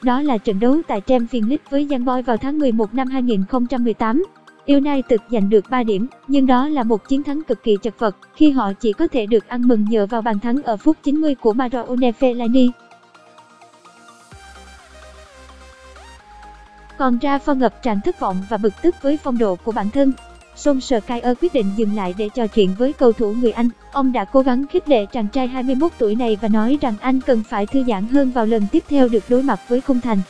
đó là trận đấu tại Champions League với Young Boys vào tháng 11 năm 2018. United giành được 3 điểm, nhưng đó là một chiến thắng cực kỳ chật vật khi họ chỉ có thể được ăn mừng nhờ vào bàn thắng ở phút 90 của Marouane Fellaini. Còn Rafa ngập tràn thất vọng và bực tức với phong độ của bản thân. Solskjaer quyết định dừng lại để trò chuyện với cầu thủ người Anh. Ông đã cố gắng khích lệ chàng trai 21 tuổi này và nói rằng anh cần phải thư giãn hơn vào lần tiếp theo được đối mặt với khung thành.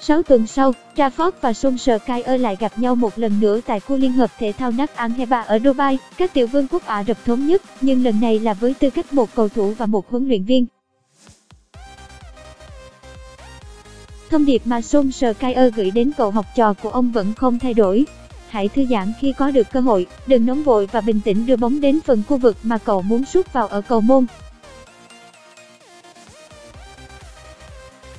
6 tuần sau, Trafford và Solskjaer lại gặp nhau một lần nữa tại khu liên hợp thể thao Nat Al Heba ở Dubai, các tiểu vương quốc Ả Rập Thống Nhất, nhưng lần này là với tư cách một cầu thủ và một huấn luyện viên. Thông điệp mà Solskjaer gửi đến cậu học trò của ông vẫn không thay đổi. Hãy thư giãn khi có được cơ hội, đừng nóng vội và bình tĩnh đưa bóng đến phần khu vực mà cậu muốn sút vào ở cầu môn.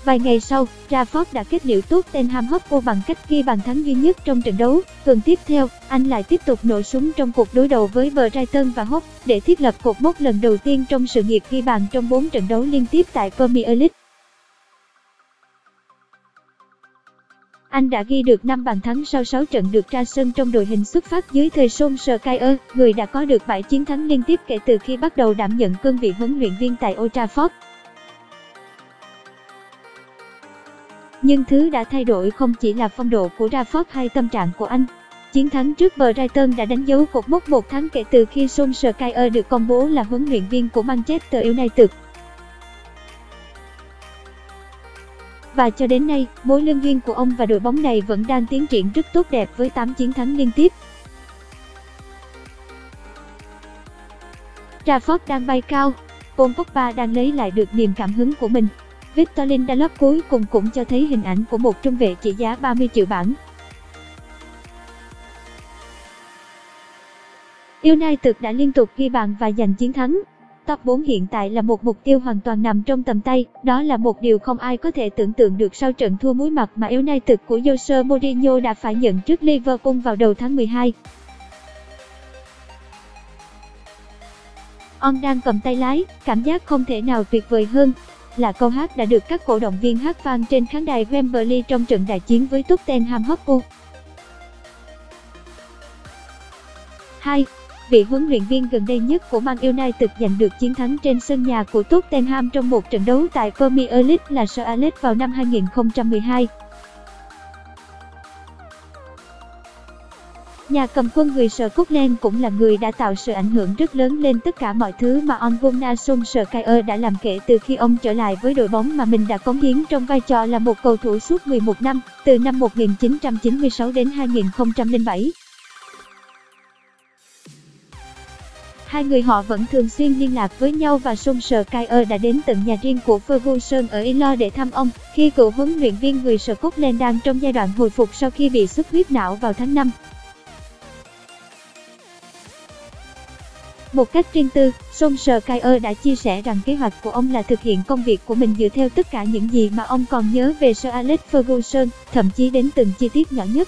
Vài ngày sau, Trafford đã kết liễu Tottenham Hotspur bằng cách ghi bàn thắng duy nhất trong trận đấu. Tuần tiếp theo, anh lại tiếp tục nổ súng trong cuộc đối đầu với Brighton và Hove để thiết lập cột mốc lần đầu tiên trong sự nghiệp ghi bàn trong 4 trận đấu liên tiếp tại Premier League. Anh đã ghi được 5 bàn thắng sau 6 trận được ra sân trong đội hình xuất phát dưới thời Solskjaer, người đã có được 7 chiến thắng liên tiếp kể từ khi bắt đầu đảm nhận cương vị huấn luyện viên tại Old Trafford. Nhưng thứ đã thay đổi không chỉ là phong độ của Trafford hay tâm trạng của anh. Chiến thắng trước Brighton đã đánh dấu cột mốc 1 tháng kể từ khi Solskjaer được công bố là huấn luyện viên của Manchester United. Và cho đến nay, mối lương duyên của ông và đội bóng này vẫn đang tiến triển rất tốt đẹp với 8 chiến thắng liên tiếp. Trafford đang bay cao, Paul Pogba đang lấy lại được niềm cảm hứng của mình. Victor Lindelof cuối cùng cũng cho thấy hình ảnh của một trung vệ trị giá 30 triệu bảng. United đã liên tục ghi bàn và giành chiến thắng. Top 4 hiện tại là một mục tiêu hoàn toàn nằm trong tầm tay, đó là một điều không ai có thể tưởng tượng được sau trận thua muối mặt mà United của Jose Mourinho đã phải nhận trước Liverpool vào đầu tháng 12. Ông đang cầm tay lái, cảm giác không thể nào tuyệt vời hơn, là câu hát đã được các cổ động viên hát vang trên khán đài Wembley trong trận đại chiến với Tottenham Hotspur. 2. Vị huấn luyện viên gần đây nhất của Man United giành được chiến thắng trên sân nhà của Tottenham trong một trận đấu tại Premier League là Sir Alex vào năm 2012. Nhà cầm quân người Scotland cũng là người đã tạo sự ảnh hưởng rất lớn lên tất cả mọi thứ mà Ole Gunnar Solskjaer đã làm kể từ khi ông trở lại với đội bóng mà mình đã cống hiến trong vai trò là một cầu thủ suốt 11 năm, từ năm 1996 đến 2007. Hai người họ vẫn thường xuyên liên lạc với nhau và Solskjaer đã đến tận nhà riêng của Ferguson ở Ilo để thăm ông, khi cựu huấn luyện viên người Scotland đang trong giai đoạn hồi phục sau khi bị xuất huyết não vào tháng 5. Một cách riêng tư, Solskjaer đã chia sẻ rằng kế hoạch của ông là thực hiện công việc của mình dựa theo tất cả những gì mà ông còn nhớ về Sir Alex Ferguson, thậm chí đến từng chi tiết nhỏ nhất.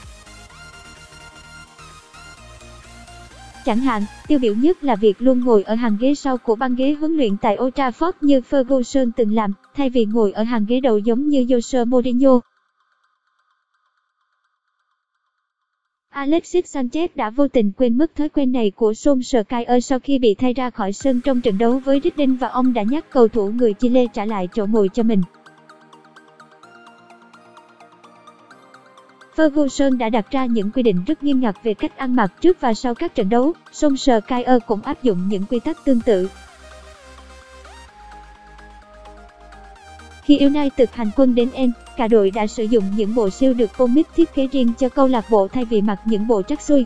Chẳng hạn, tiêu biểu nhất là việc luôn ngồi ở hàng ghế sau của băng ghế huấn luyện tại Old Trafford như Ferguson từng làm, thay vì ngồi ở hàng ghế đầu giống như Jose Mourinho. Alexis Sanchez đã vô tình quên mất thói quen này của Solskjaer sau khi bị thay ra khỏi sân trong trận đấu với Reading và ông đã nhắc cầu thủ người Chile trả lại chỗ ngồi cho mình. Ferguson đã đặt ra những quy định rất nghiêm ngặt về cách ăn mặc trước và sau các trận đấu, Solskjaer cũng áp dụng những quy tắc tương tự. Khi United hành quân đến Anfield, cả đội đã sử dụng những bộ siêu được Pomit thiết kế riêng cho câu lạc bộ thay vì mặc những bộ trắc xuôi.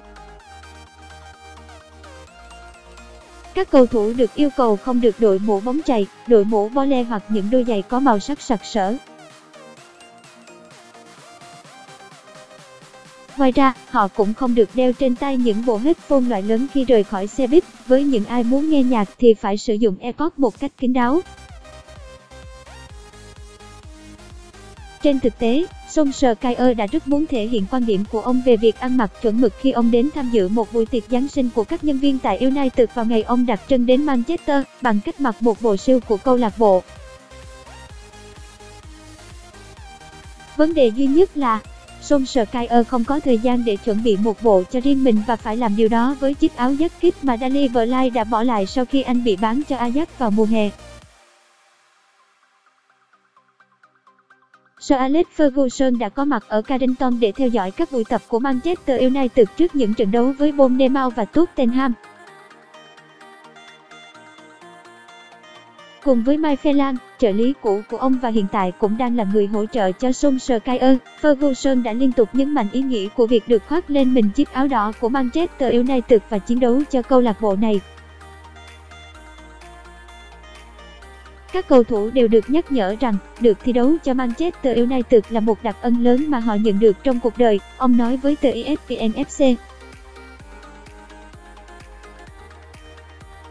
Các cầu thủ được yêu cầu không được đội mũ bóng chày, đội mũ bo le hoặc những đôi giày có màu sắc sặc sỡ. Ngoài ra, họ cũng không được đeo trên tay những bộ headphone loại lớn khi rời khỏi xe buýt. Với những ai muốn nghe nhạc thì phải sử dụng AirPods một cách kín đáo. Trên thực tế, Solskjaer đã rất muốn thể hiện quan điểm của ông về việc ăn mặc chuẩn mực khi ông đến tham dự một buổi tiệc Giáng sinh của các nhân viên tại United vào ngày ông đặt chân đến Manchester bằng cách mặc một bộ siêu của câu lạc bộ. Vấn đề duy nhất là Solskjaer không có thời gian để chuẩn bị một bộ cho riêng mình và phải làm điều đó với chiếc áo jacket mà Daley Blind đã bỏ lại sau khi anh bị bán cho Ajax vào mùa hè. Sir Alex Ferguson đã có mặt ở Carrington để theo dõi các buổi tập của Manchester United trước những trận đấu với Bournemouth và Tottenham. Cùng với Mike Phelan, trợ lý cũ của ông và hiện tại cũng đang là người hỗ trợ cho Solskjaer, Ferguson đã liên tục nhấn mạnh ý nghĩa của việc được khoác lên mình chiếc áo đỏ của Manchester United và chiến đấu cho câu lạc bộ này. Các cầu thủ đều được nhắc nhở rằng, được thi đấu cho Manchester United là một đặc ân lớn mà họ nhận được trong cuộc đời, ông nói với tờ ESPN FC.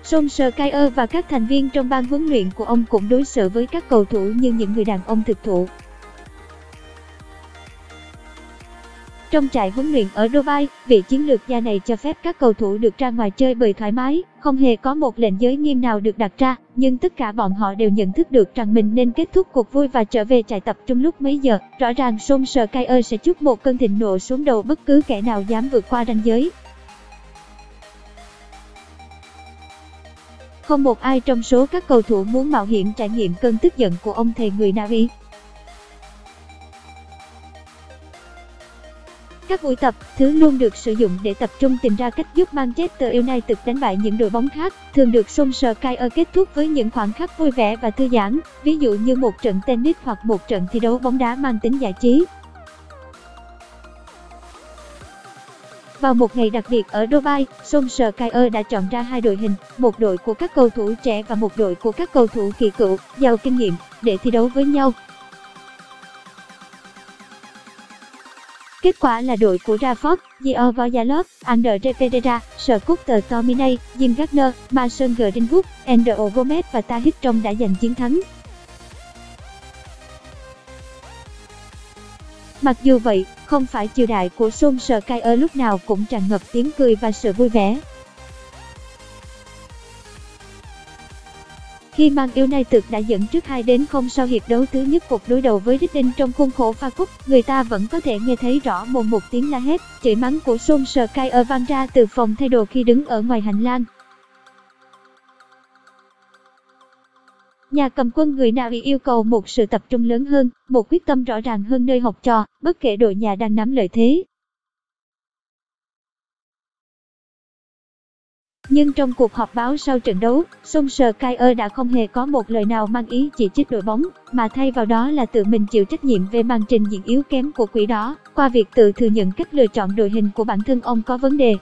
Solskjaer và các thành viên trong ban huấn luyện của ông cũng đối xử với các cầu thủ như những người đàn ông thực thụ. Trong trại huấn luyện ở Dubai, vị chiến lược gia này cho phép các cầu thủ được ra ngoài chơi bời thoải mái, không hề có một lệnh giới nghiêm nào được đặt ra, nhưng tất cả bọn họ đều nhận thức được rằng mình nên kết thúc cuộc vui và trở về trại tập trung lúc mấy giờ. Rõ ràng Solskjaer sẽ trút một cơn thịnh nộ xuống đầu bất cứ kẻ nào dám vượt qua ranh giới. Không một ai trong số các cầu thủ muốn mạo hiểm trải nghiệm cơn tức giận của ông thầy người Na Uy. Các buổi tập, thứ luôn được sử dụng để tập trung tìm ra cách giúp Manchester United đánh bại những đội bóng khác, thường được Solskjaer kết thúc với những khoảnh khắc vui vẻ và thư giãn, ví dụ như một trận tennis hoặc một trận thi đấu bóng đá mang tính giải trí. Vào một ngày đặc biệt ở Dubai, Solskjaer đã chọn ra hai đội hình, một đội của các cầu thủ trẻ và một đội của các cầu thủ kỳ cựu, giàu kinh nghiệm, để thi đấu với nhau. Kết quả là đội của Rashford, George Yalop, Andre Pereira, Scott Tominay, Jim Gardner, Mason Greenwood, André Gomes và Tahith Chong đã giành chiến thắng. Mặc dù vậy, không phải triều đại của Solskjaer lúc nào cũng tràn ngập tiếng cười và sự vui vẻ. Khi Man United đã dẫn trước 2-0 sau hiệp đấu thứ nhất cuộc đối đầu với Reading trong khuôn khổ FA Cup, người ta vẫn có thể nghe thấy rõ mồn một tiếng la hét, chửi mắng của Solskjaer vang ra từ phòng thay đồ khi đứng ở ngoài hành lang. Nhà cầm quân người Na Uy yêu cầu một sự tập trung lớn hơn, một quyết tâm rõ ràng hơn nơi học trò, bất kể đội nhà đang nắm lợi thế. Nhưng trong cuộc họp báo sau trận đấu, Solskjaer đã không hề có một lời nào mang ý chỉ trích đội bóng, mà thay vào đó là tự mình chịu trách nhiệm về màn trình diễn yếu kém của Quỷ Đỏ, qua việc tự thừa nhận cách lựa chọn đội hình của bản thân ông có vấn đề.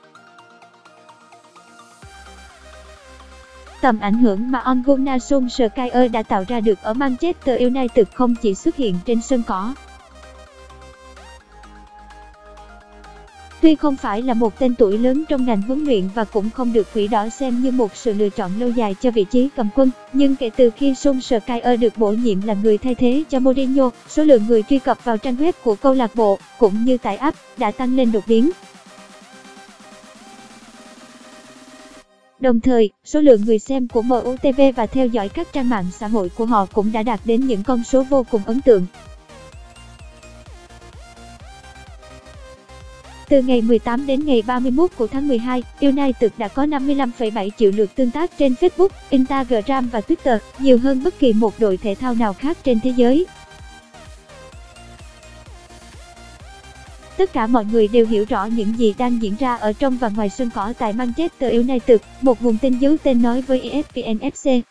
Tầm ảnh hưởng mà Ole Gunnar Solskjaer đã tạo ra được ở Manchester United không chỉ xuất hiện trên sân cỏ. Tuy không phải là một tên tuổi lớn trong ngành huấn luyện và cũng không được Quỷ Đỏ xem như một sự lựa chọn lâu dài cho vị trí cầm quân, nhưng kể từ khi Solskjaer được bổ nhiệm là người thay thế cho Mourinho, số lượng người truy cập vào trang web của câu lạc bộ, cũng như tải app, đã tăng lên đột biến. Đồng thời, số lượng người xem của MU TV và theo dõi các trang mạng xã hội của họ cũng đã đạt đến những con số vô cùng ấn tượng. Từ ngày 18 đến ngày 31 của tháng 12, United đã có 55,7 triệu lượt tương tác trên Facebook, Instagram và Twitter, nhiều hơn bất kỳ một đội thể thao nào khác trên thế giới. Tất cả mọi người đều hiểu rõ những gì đang diễn ra ở trong và ngoài sân cỏ tại Manchester United, một nguồn tin giấu tên nói với ESPN FC.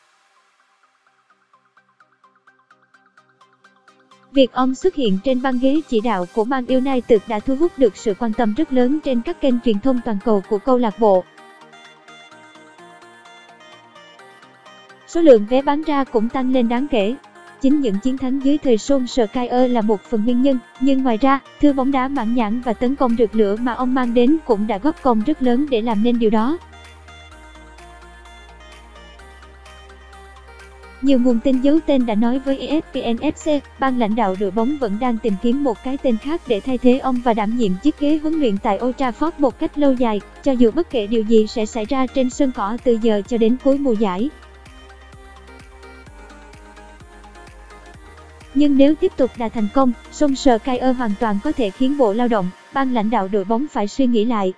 Việc ông xuất hiện trên băng ghế chỉ đạo của Man United đã thu hút được sự quan tâm rất lớn trên các kênh truyền thông toàn cầu của câu lạc bộ. Số lượng vé bán ra cũng tăng lên đáng kể. Chính những chiến thắng dưới thời Solskjaer là một phần nguyên nhân, nhưng ngoài ra, thư bóng đá mãn nhãn và tấn công rực lửa mà ông mang đến cũng đã góp công rất lớn để làm nên điều đó. Nhiều nguồn tin giấu tên đã nói với ESPN FC, ban lãnh đạo đội bóng vẫn đang tìm kiếm một cái tên khác để thay thế ông và đảm nhiệm chiếc ghế huấn luyện tại Old Trafford một cách lâu dài, cho dù bất kể điều gì sẽ xảy ra trên sân cỏ từ giờ cho đến cuối mùa giải. Nhưng nếu tiếp tục đạt thành công, Solskjaer hoàn toàn có thể khiến bộ lao động, ban lãnh đạo đội bóng phải suy nghĩ lại.